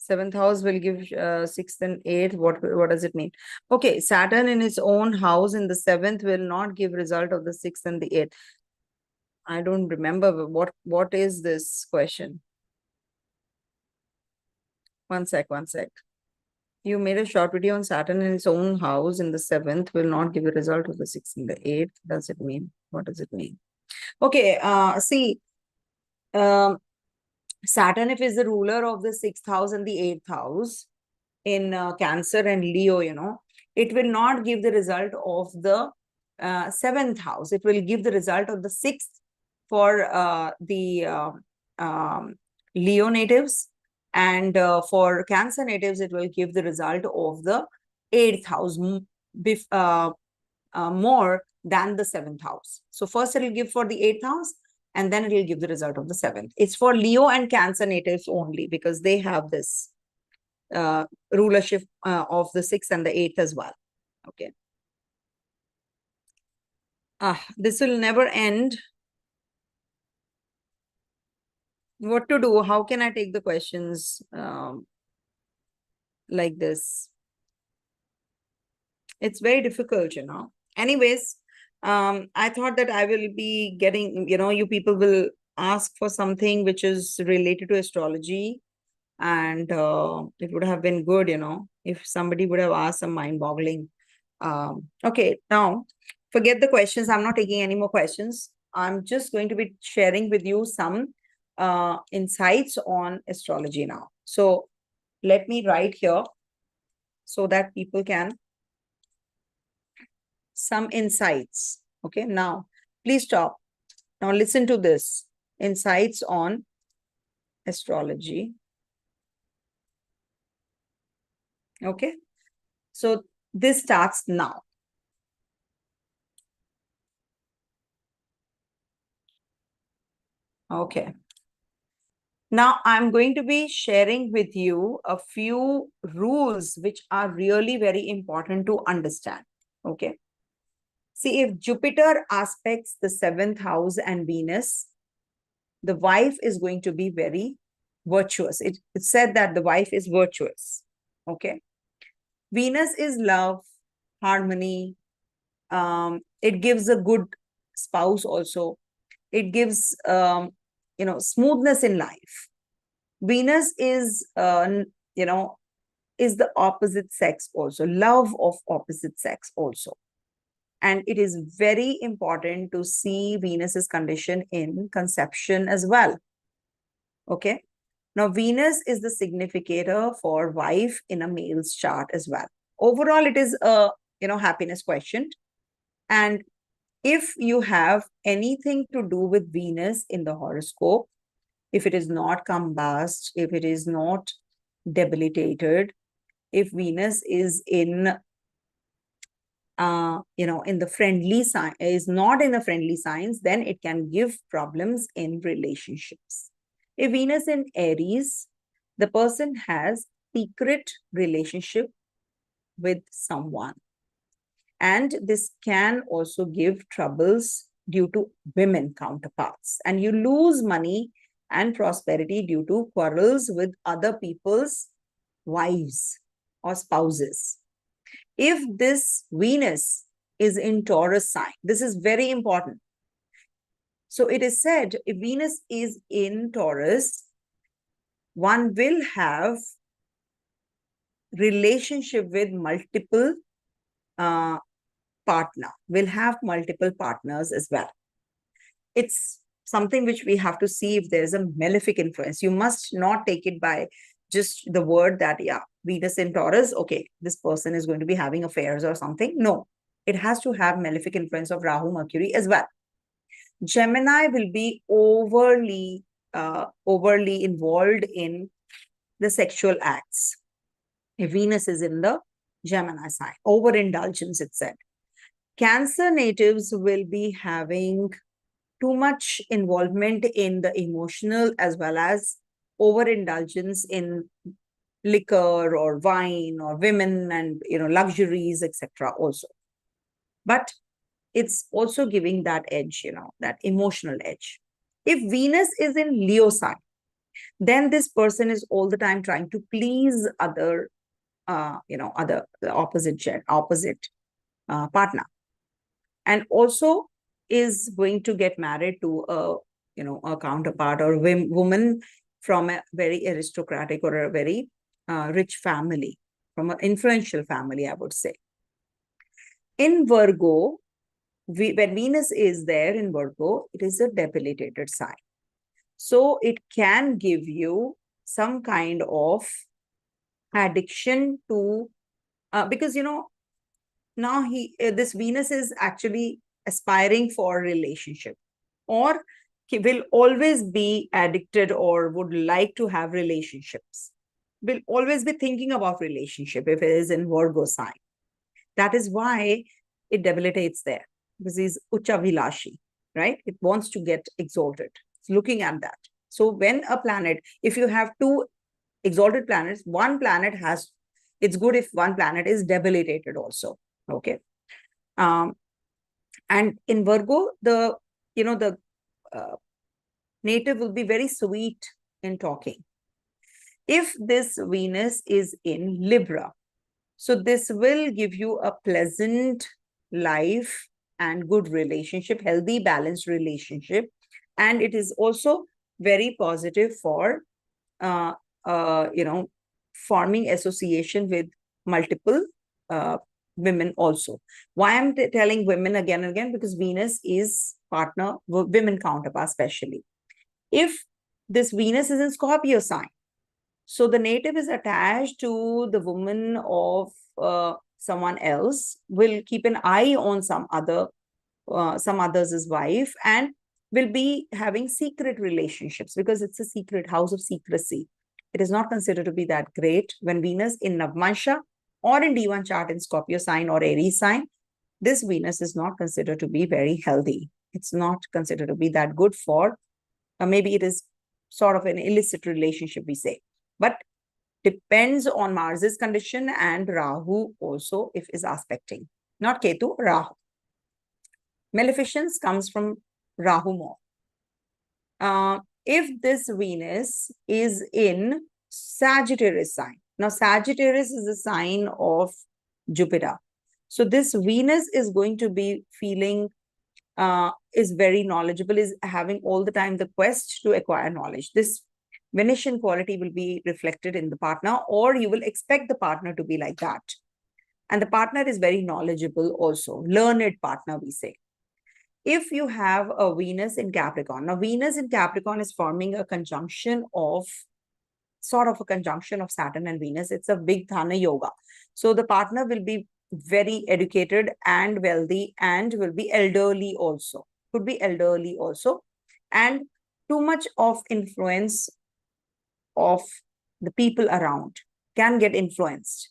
7th house will give 6th and 8th. What does it mean? Okay, Saturn in its own house in the 7th will not give result of the 6th and the 8th. I don't remember what is this question. One sec. You made a short video on Saturn in its own house in the 7th will not give a result of the 6th and the 8th. Does it mean? What does it mean? Okay, see, Saturn, if is the ruler of the 6th house and the 8th house in Cancer and Leo, it will not give the result of the 7th house. It will give the result of the 6th for the Leo natives. And for Cancer natives, it will give the result of the 8th house more than the 7th house. So first it will give for the 8th house, and then it will give the result of the 7th. It's for Leo and Cancer natives only because they have this rulership of the 6th and the 8th as well. Okay. This will never end. What to do? How can I take the questions like this? It's very difficult, Anyways, I thought that I will be getting, you people will ask for something which is related to astrology. And it would have been good, if somebody would have asked some mind-boggling. Okay, now forget the questions. I'm not taking any more questions. I'm just going to be sharing with you some insights on astrology now. So let me write here so that people can some insights. Okay, now please stop. Now listen to this. Insights on astrology. Okay, so this starts now. Okay. Now I'm going to be sharing with you a few rules which are really very important to understand. Okay. See, if Jupiter aspects the 7th house and Venus, the wife is going to be very virtuous. It's said that the wife is virtuous. Okay. Venus is love, harmony. It gives a good spouse also. It gives, smoothness in life. Venus is, is the opposite sex also, love of opposite sex also. And it is very important to see Venus's condition in conception as well. Okay. Now, Venus is the significator for wife in a male's chart as well. Overall, it is a, happiness quotient. And if you have anything to do with Venus in the horoscope, if it is not combust, if it is not debilitated, if Venus is in in the friendly sign, is not in the friendly signs, then it can give problems in relationships. If Venus in Aries, the person has secret relationship with someone. And this can also give troubles due to women counterparts. And you lose money and prosperity due to quarrels with other people's wives or spouses. If this Venus is in Taurus sign, this is very important. So it is said, if Venus is in Taurus, one will have relationship with multiple will have multiple partners as well. It's something which we have to see if there is a malefic influence. You must not take it by just the word that, yeah, Venus in Taurus, okay, this person is going to be having affairs or something. No, it has to have malefic influence of Rahu, Mercury as well. Gemini will be overly involved in the sexual acts. If Venus is in the Gemini sign, overindulgence, it said. Cancer natives will be having too much involvement in the emotional as well as overindulgence in liquor or wine or women and luxuries, etc. also. But it's also giving that edge, that emotional edge. If Venus is in Leo sign, then this person is all the time trying to please other, the opposite partner, and also is going to get married to a counterpart or woman from a very aristocratic or a very rich family, from an influential family, I would say. In Virgo, when Venus is there in Virgo, it is a debilitated sign. So it can give you some kind of addiction to, because, now this Venus is actually aspiring for a relationship, or he will always be addicted or would like to have relationships, will always be thinking about relationship if it is in Virgo sign. That is why it debilitates there, because he's Uchavilashi, right? It wants to get exalted. It's looking at that. So when a planet, if you have two exalted planets, one planet has, it's good if one planet is debilitated also. Okay. And in Virgo, the native will be very sweet in talking. If this Venus is in Libra, so this will give you a pleasant life and good relationship, healthy, balanced relationship. And it is also very positive for, forming association with multiple women also. Why I'm telling women again and again? Because Venus is partner, women counterpart especially. If this Venus is in Scorpio sign, so the native is attached to the woman of someone else, will keep an eye on some others' wife, and will be having secret relationships, because it's a secret house of secrecy. It is not considered to be that great when Venus in Navmansha or in D1 chart in Scorpio sign or Aries sign, this Venus is not considered to be very healthy. It's not considered to be that good for, maybe it is sort of an illicit relationship, we say. But depends on Mars's condition and Rahu also, if is aspecting. Not Ketu, Rahu. Maleficence comes from Rahu more. If this Venus is in Sagittarius sign. Now, Sagittarius is a sign of Jupiter. So this Venus is going to be feeling, is very knowledgeable, is having all the time the quest to acquire knowledge. This Venetian quality will be reflected in the partner, or you will expect the partner to be like that. And the partner is very knowledgeable also, learned partner, we say. If you have a Venus in Capricorn, now Venus in Capricorn is forming a conjunction of, sort of a conjunction of Saturn and Venus. It's a big Dhana yoga. So the partner will be very educated and wealthy and will be elderly also, could be elderly also. And too much of influence of the people around can get influenced.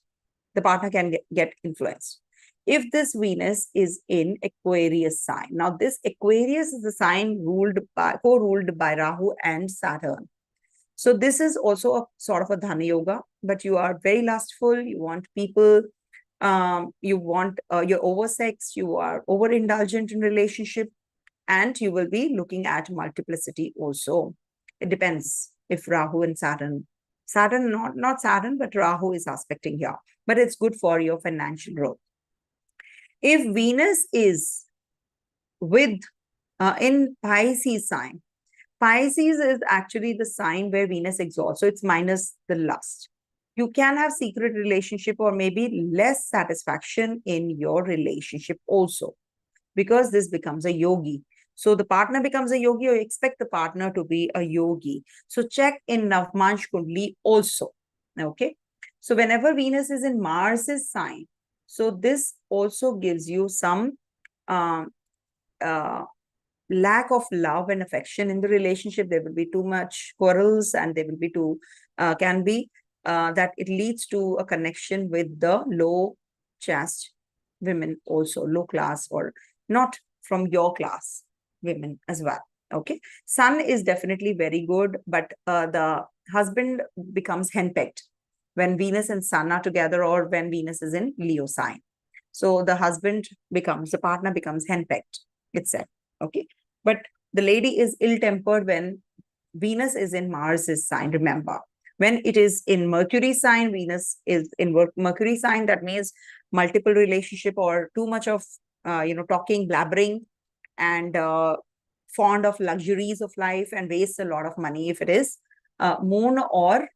The partner can get influenced. If this Venus is in Aquarius sign, now this Aquarius is the sign co-ruled by Rahu and Saturn. So this is also a sort of a Dhana yoga, but you are very lustful. You want people, you're oversexed, you are overindulgent in relationship, and you will be looking at multiplicity also. It depends if Rahu and Saturn, not Saturn, but Rahu is aspecting here, but it's good for your financial growth. If Venus is with in Pisces sign, Pisces is actually the sign where Venus exalts, so it's minus the lust. You can have secret relationship or maybe less satisfaction in your relationship also, because this becomes a yogi. So the partner becomes a yogi, or you expect the partner to be a yogi. So check in Navmansh Kundli also. Okay. So whenever Venus is in Mars's sign, so this also gives you some lack of love and affection in the relationship. There will be too much quarrels, and there will be that it leads to a connection with the low caste women also, low class or not from your class women as well. Okay. Sun is definitely very good, but the husband becomes henpecked when Venus and Sun are together, or when Venus is in Leo sign. So the partner becomes henpecked, it's said. Okay. But the lady is ill-tempered when Venus is in Mars's sign, remember. When it is in Mercury sign, Venus is in Mercury sign, that means multiple relationship or too much of, talking, blabbering, and fond of luxuries of life and wastes a lot of money if it is moon or,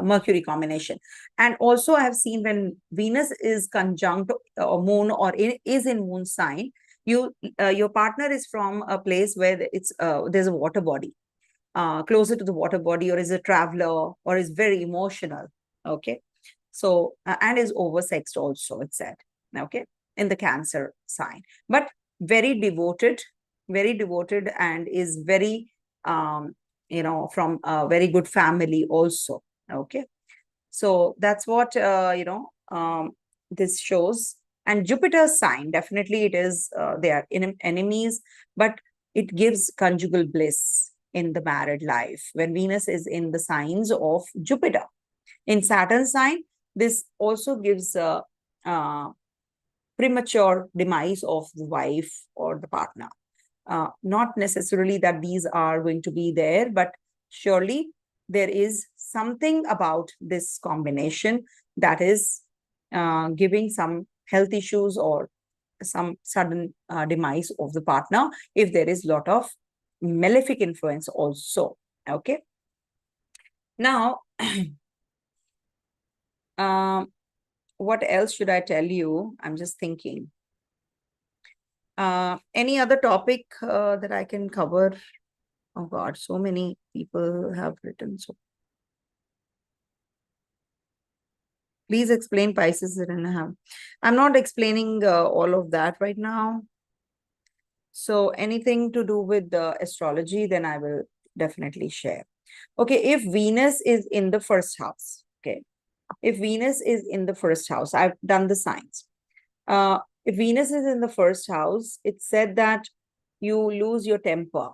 Mercury combination. And also I have seen when Venus is conjunct moon or is in moon sign, your partner is from a place where there's a water body, closer to the water body, or is a traveler, or is very emotional. Okay. So, and is oversexed also, it's said. Okay. In the Cancer sign, but very devoted, and is very, from a very good family also. Okay. So that's what, this shows. And Jupiter's sign, definitely it is, they are enemies, but it gives conjugal bliss in the married life when Venus is in the signs of Jupiter. In Saturn sign, this also gives a premature demise of the wife or the partner. Not necessarily that these are going to be there, but surely there is something about this combination that is giving some health issues or some sudden demise of the partner if there is a lot of malefic influence also. Okay. Now, what else should I tell you? I'm just thinking. Any other topic that I can cover? Oh God, so many people have written. So please explain Pisces that I have. I'm not explaining all of that right now. So anything to do with the astrology, then I will definitely share. Okay, if Venus is in the first house, okay. If Venus is in the first house, I've done the signs. If Venus is in the first house, it's said that you lose your temper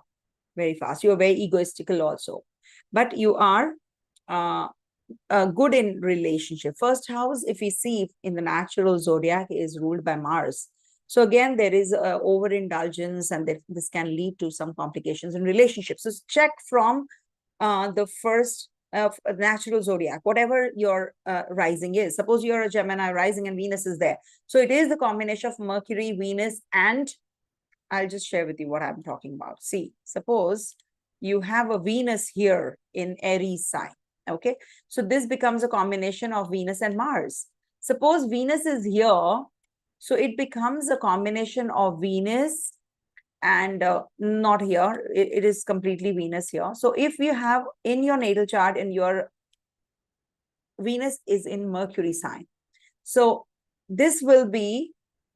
very fast. You're very egoistical also. But you are good in relationship. First house, if we see in the natural zodiac, is ruled by Mars. So again, there is overindulgence, and this can lead to some complications in relationships. So check from the first natural zodiac, whatever your rising is. Suppose you're a Gemini rising and Venus is there. So it is the combination of Mercury, Venus, and I'll just share with you what I'm talking about. See, suppose you have a Venus here in Aries sign. Okay, so this becomes a combination of Venus and Mars. Suppose Venus is here, so it becomes a combination of Venus and not here. It is completely Venus here. So if you have in your natal chart and your Venus is in Mercury sign, so this will be,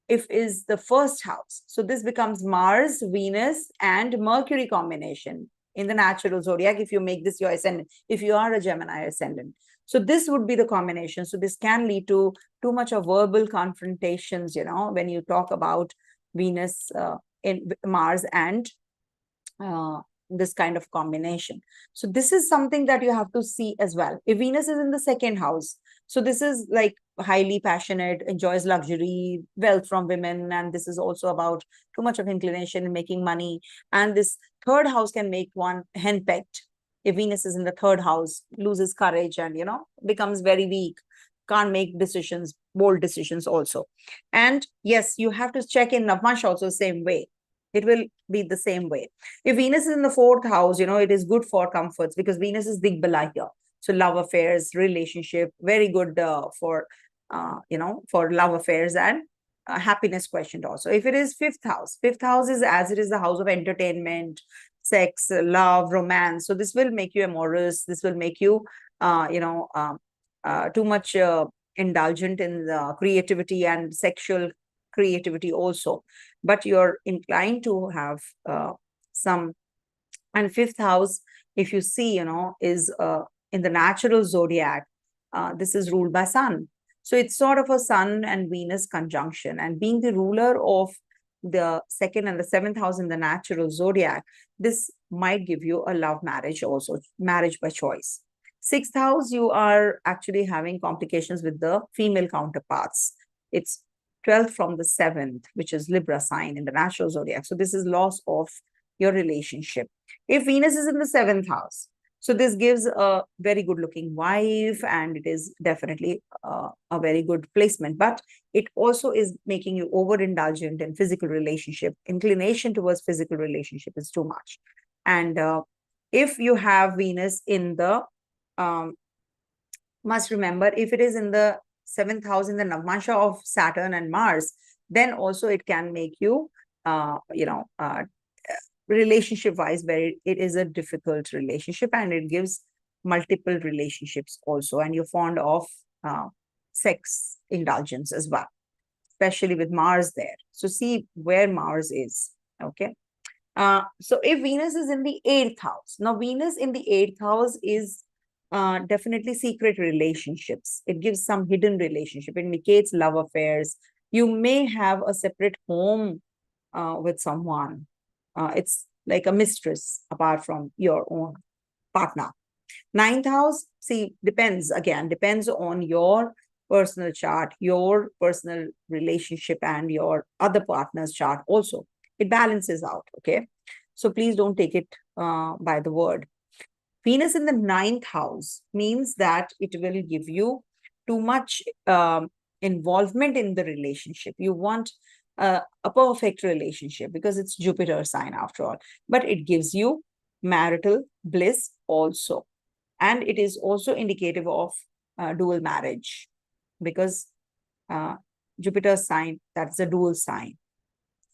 if is the first house. So this becomes Mars, Venus, and Mercury combination in the natural zodiac, if you make this your ascendant, if you are a Gemini ascendant. So this would be the combination. So this can lead to too much of verbal confrontations, when you talk about Venus in Mars and this kind of combination. So this is something that you have to see as well. If Venus is in the second house, so this is like highly passionate, enjoys luxury, wealth from women, and this is also about too much of inclination in making money. And this third house can make one henpecked. If Venus is in the third house, loses courage and becomes very weak, can't make decisions, bold decisions also. And yes, you have to check in Navmash also the same way. It will be the same way. If Venus is in the fourth house, it is good for comforts, because Venus is Digbala here. So love affairs, relationship, very good for love affairs and happiness quotient also. If it is fifth house is, as it is, the house of entertainment, sex, love, romance. So this will make you amorous. This will make you, too much indulgent in the creativity and sexual creativity also. But you're inclined to have some. And fifth house, if you see, is in the natural zodiac, this is ruled by Sun. So it's sort of a Sun and Venus conjunction, and being the ruler of the second and the seventh house in the natural zodiac, this might give you a love marriage also, marriage by choice. Sixth house, you are actually having complications with the female counterparts. It's 12th from the 7th, which is Libra sign in the natural zodiac. So this is loss of your relationship. If Venus is in the 7th house, so this gives a very good looking wife, and it is definitely a very good placement. But it also is making you overindulgent in physical relationship. Inclination towards physical relationship is too much. And if you have Venus in the, must remember, if it is in the 7th house in the Navmasha of Saturn and Mars, then also it can make you, relationship wise, where it is a difficult relationship, and it gives multiple relationships also, and you're fond of sex indulgence as well, especially with Mars there. So see where Mars is. Okay. So if Venus is in the 8th house, now Venus in the 8th house is definitely secret relationships. It gives some hidden relationship. It indicates love affairs. You may have a separate home with someone. It's like a mistress apart from your own partner. 9th house, see, depends on your personal chart, your personal relationship, and your other partner's chart also. It balances out, okay? So please don't take it by the word. Venus in the 9th house means that it will give you too much involvement in the relationship. You want a perfect relationship because it's Jupiter sign after all, but it gives you marital bliss also. And it is also indicative of dual marriage, because Jupiter sign, that's a dual sign.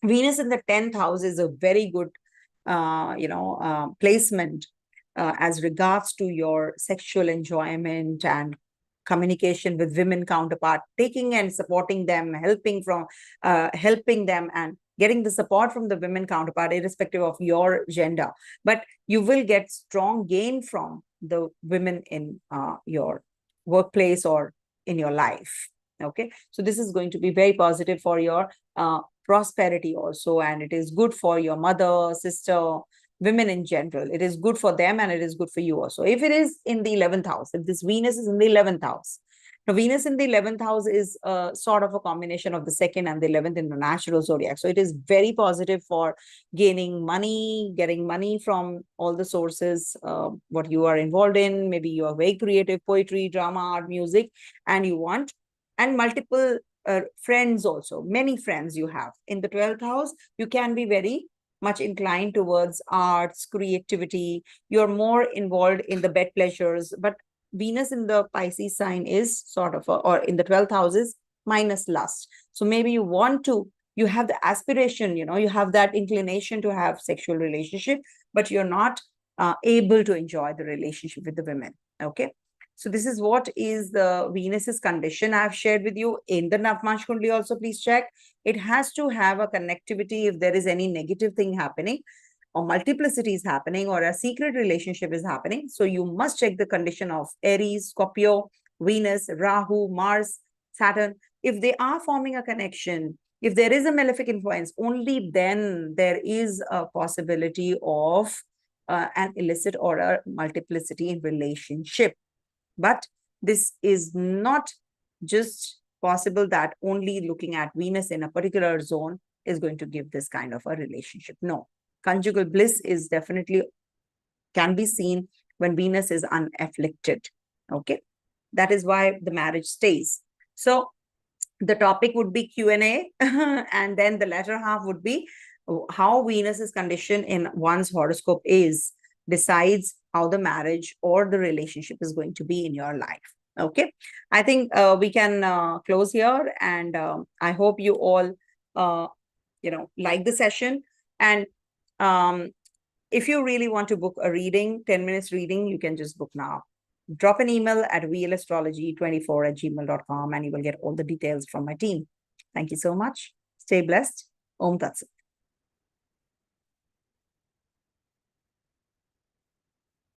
Venus in the 10th house is a very good, placement as regards to your sexual enjoyment and communication with women counterpart, taking and supporting them, helping them and getting the support from the women counterpart, irrespective of your gender. But you will get strong gain from the women in your workplace or in your life. Okay, so this is going to be very positive for your prosperity also, and it is good for your mother, sister, women in general. It is good for them, and it is good for you also. If it is in the 11th house, if this Venus is in the 11th house, now Venus in the 11th house is sort of a combination of the 2nd and the 11th in the natural zodiac. So it is very positive for gaining money, getting money from all the sources, what you are involved in. Maybe you are very creative, poetry, drama, art, music, and you want, and multiple friends also, many friends you have. In the 12th house, you can be very much inclined towards arts, creativity. You're more involved in the bed pleasures. But Venus in the Pisces sign is sort of, or in the 12th house is minus lust. So maybe you have the aspiration, you have that inclination to have sexual relationship, but you're not able to enjoy the relationship with the women. Okay. So this is what is the Venus's condition I've shared with you in the Navmansh Kundli. Also, please check. It has to have a connectivity if there is any negative thing happening, or multiplicity is happening, or a secret relationship is happening. So you must check the condition of Aries, Scorpio, Venus, Rahu, Mars, Saturn. If they are forming a connection, if there is a malefic influence, only then there is a possibility of an illicit or a multiplicity in relationship. But this is not just possible that only looking at Venus in a particular zone is going to give this kind of a relationship. No, conjugal bliss is definitely can be seen when Venus is unafflicted. Okay, that is why the marriage stays. So the topic would be Q&A, and then the latter half would be how Venus's condition in one's horoscope decides how the marriage or the relationship is going to be in your life. Okay, I think we can close here, and I hope you all like the session. And if you really want to book a reading, 10 minutes reading, you can just book now. Drop an email at vlastrology24@gmail.com, and you will get all the details from my team. Thank you so much. Stay blessed. Om Tat Sat.